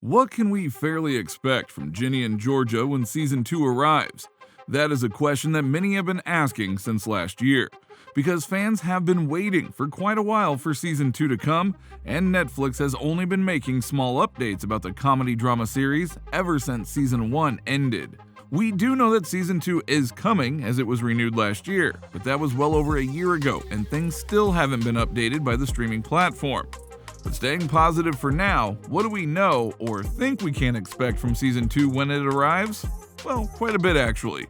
What can we fairly expect from Ginny and Georgia when Season 2 arrives? That is a question that many have been asking since last year, because fans have been waiting for quite a while for Season 2 to come, and Netflix has only been making small updates about the comedy-drama series ever since Season 1 ended. We do know that Season 2 is coming, as it was renewed last year, but that was well over a year ago, and things still haven't been updated by the streaming platform. But staying positive for now, what do we know or think we can expect from Season 2 when it arrives? Well, quite a bit actually.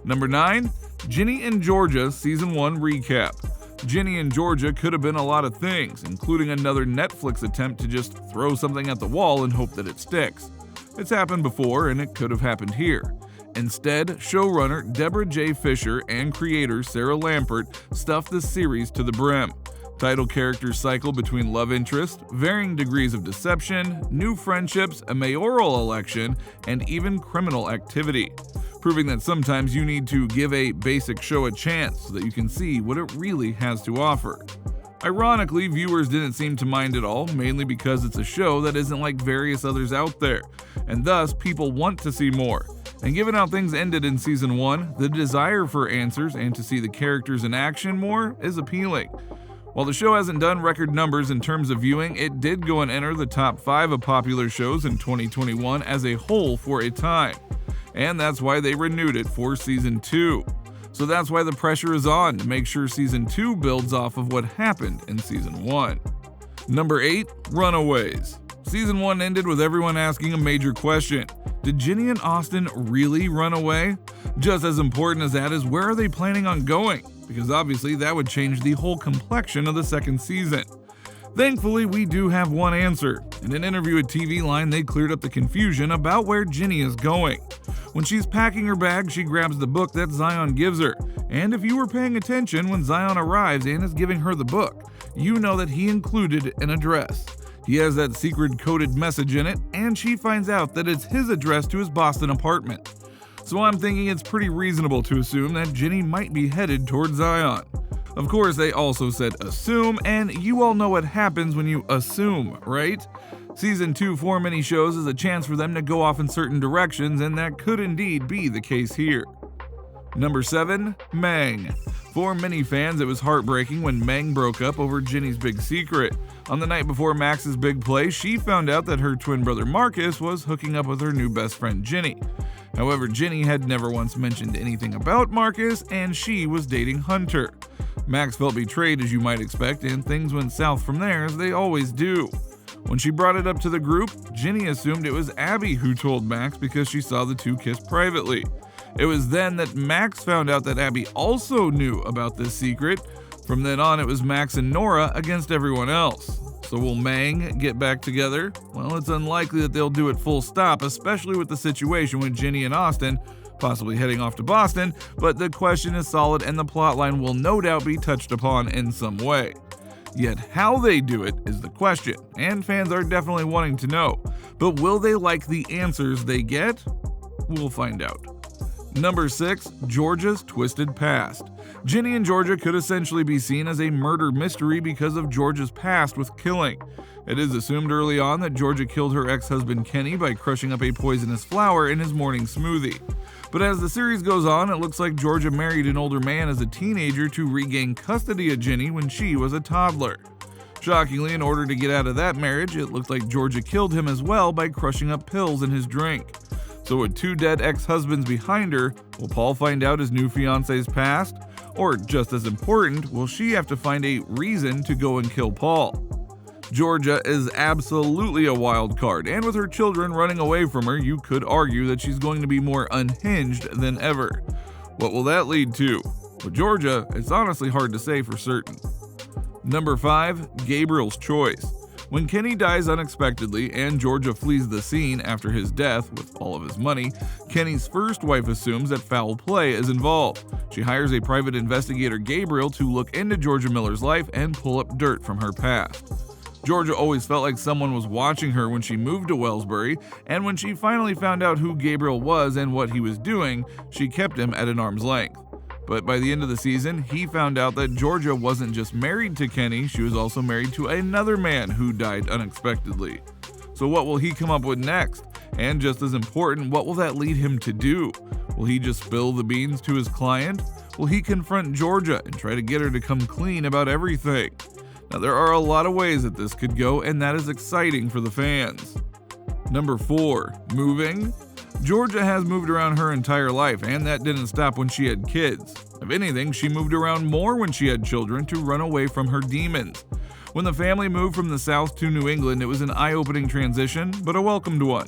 Number 9, Ginny and Georgia Season 1 Recap. Ginny and Georgia could have been a lot of things, including another Netflix attempt to just throw something at the wall and hope that it sticks. It's happened before, and it could have happened here. Instead, showrunner Deborah J. Fisher and creator Sarah Lampert stuffed the series to the brim. Title characters cycle between love interest, varying degrees of deception, new friendships, a mayoral election, and even criminal activity, proving that sometimes you need to give a basic show a chance so that you can see what it really has to offer. Ironically, viewers didn't seem to mind at all, mainly because it's a show that isn't like various others out there, and thus people want to see more. And given how things ended in Season 1, the desire for answers and to see the characters in action more is appealing. While the show hasn't done record numbers in terms of viewing, it did go and enter the top 5 of popular shows in 2021 as a whole for a time. And that's why they renewed it for Season 2. So that's why the pressure is on to make sure Season 2 builds off of what happened in Season 1. Number 8, Runaways. Season 1 ended with everyone asking a major question. Did Ginny and Austin really run away? Just as important as that is, where are they planning on going? Because obviously that would change the whole complexion of the second season. Thankfully, we do have one answer. In an interview with TV Line, they cleared up the confusion about where Ginny is going. When she's packing her bag, she grabs the book that Zion gives her. And if you were paying attention when Zion arrives and is giving her the book, you know that he included an address. He has that secret coded message in it, and she finds out that it's his address to his Boston apartment. So I'm thinking it's pretty reasonable to assume that Ginny might be headed towards Zion. Of course, they also said assume, and you all know what happens when you assume, right? Season 2 for many shows is a chance for them to go off in certain directions, and that could indeed be the case here. Number 7, Meng. For many fans, it was heartbreaking when Meng broke up over Ginny's big secret. On the night before Max's big play, she found out that her twin brother Marcus was hooking up with her new best friend Ginny. However, Ginny had never once mentioned anything about Marcus, and she was dating Hunter. Max felt betrayed, as you might expect, and things went south from there, as they always do. When she brought it up to the group, Ginny assumed it was Abby who told Max because she saw the two kiss privately. It was then that Max found out that Abby also knew about this secret. From then on, it was Max and Nora against everyone else. So will Meng get back together? Well, it's unlikely that they'll do it full stop, especially with the situation with Ginny and Austin possibly heading off to Boston, but the question is solid and the plotline will no doubt be touched upon in some way. Yet how they do it is the question, and fans are definitely wanting to know. But will they like the answers they get? We'll find out. Number 6, Georgia's Twisted Past. Ginny and Georgia could essentially be seen as a murder mystery because of Georgia's past with killing. It is assumed early on that Georgia killed her ex-husband Kenny by crushing up a poisonous flower in his morning smoothie. But as the series goes on, it looks like Georgia married an older man as a teenager to regain custody of Ginny when she was a toddler. Shockingly, in order to get out of that marriage, it looked like Georgia killed him as well by crushing up pills in his drink. So with 2 dead ex-husbands behind her, will Paul find out his new fiance's past? Or just as important, will she have to find a reason to go and kill Paul? Georgia is absolutely a wild card, and with her children running away from her, you could argue that she's going to be more unhinged than ever. What will that lead to? With Georgia, it's honestly hard to say for certain. Number 5, Gabriels Choice. When Kenny dies unexpectedly and Georgia flees the scene after his death with all of his money, Kenny's first wife assumes that foul play is involved. She hires a private investigator, Gabriel, to look into Georgia Miller's life and pull up dirt from her past. Georgia always felt like someone was watching her when she moved to Wellsbury, and when she finally found out who Gabriel was and what he was doing, she kept him at an arm's length. But by the end of the season, he found out that Georgia wasn't just married to Kenny, she was also married to another man who died unexpectedly. So what will he come up with next? And just as important, what will that lead him to do? Will he just spill the beans to his client? Will he confront Georgia and try to get her to come clean about everything? Now, there are a lot of ways that this could go, and that is exciting for the fans. Number 4, moving. Georgia has moved around her entire life, and that didn't stop when she had kids. If anything, she moved around more when she had children to run away from her demons. When the family moved from the South to New England, it was an eye-opening transition, but a welcomed one.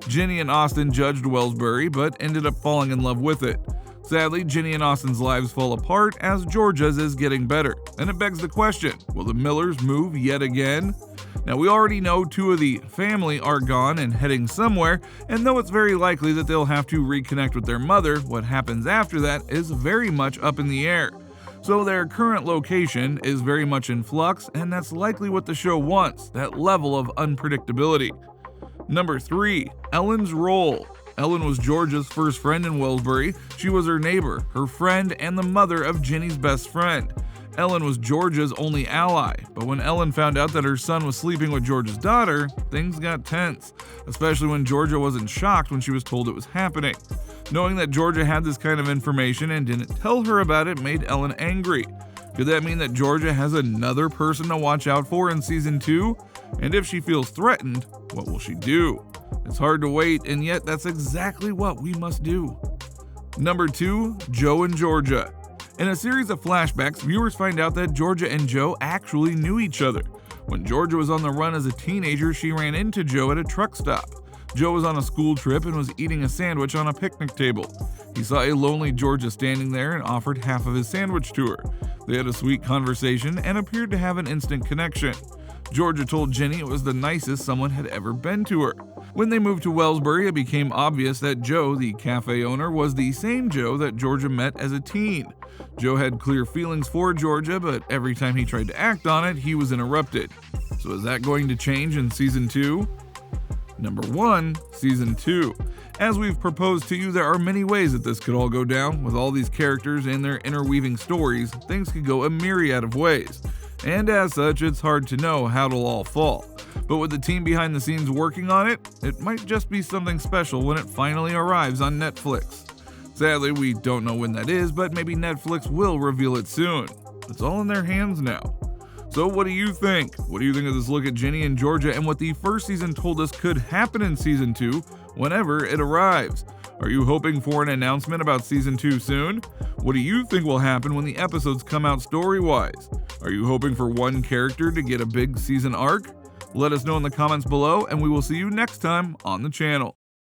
Ginny and Austin judged Wellsbury, but ended up falling in love with it. Sadly, Ginny and Austin's lives fall apart as Georgia's is getting better, and it begs the question, will the Millers move yet again? Now, we already know 2 of the family are gone and heading somewhere, and though it's very likely that they'll have to reconnect with their mother, what happens after that is very much up in the air. So their current location is very much in flux, and that's likely what the show wants, that level of unpredictability. Number 3, Ellen's role. Ellen was Georgia's first friend in Wellsbury. She was her neighbor, her friend, and the mother of Ginny's best friend. Ellen was Georgia's only ally, but when Ellen found out that her son was sleeping with Georgia's daughter, things got tense, especially when Georgia wasn't shocked when she was told it was happening. Knowing that Georgia had this kind of information and didn't tell her about it made Ellen angry. Could that mean that Georgia has another person to watch out for in season 2? And if she feels threatened, what will she do? It's hard to wait, and yet that's exactly what we must do. Number 2, Joe and Georgia. In a series of flashbacks, viewers find out that Georgia and Joe actually knew each other. When Georgia was on the run as a teenager, she ran into Joe at a truck stop. Joe was on a school trip and was eating a sandwich on a picnic table. He saw a lonely Georgia standing there and offered half of his sandwich to her. They had a sweet conversation and appeared to have an instant connection. Georgia told Ginny it was the nicest someone had ever been to her. When they moved to Wellsbury, it became obvious that Joe, the cafe owner, was the same Joe that Georgia met as a teen. Joe had clear feelings for Georgia, but every time he tried to act on it, he was interrupted. So is that going to change in season 2? Number 1, season 2. As we've proposed to you, there are many ways that this could all go down. With all these characters and their interweaving stories, things could go a myriad of ways. And as such, it's hard to know how it'll all fall. But with the team behind the scenes working on it, it might just be something special when it finally arrives on Netflix. Sadly, we don't know when that is, but maybe Netflix will reveal it soon. It's all in their hands now. So what do you think? What do you think of this look at Ginny and Georgia and what the first season told us could happen in season 2 whenever it arrives? Are you hoping for an announcement about season 2 soon? What do you think will happen when the episodes come out story-wise? Are you hoping for one character to get a big season arc? Let us know in the comments below, and we will see you next time on the channel.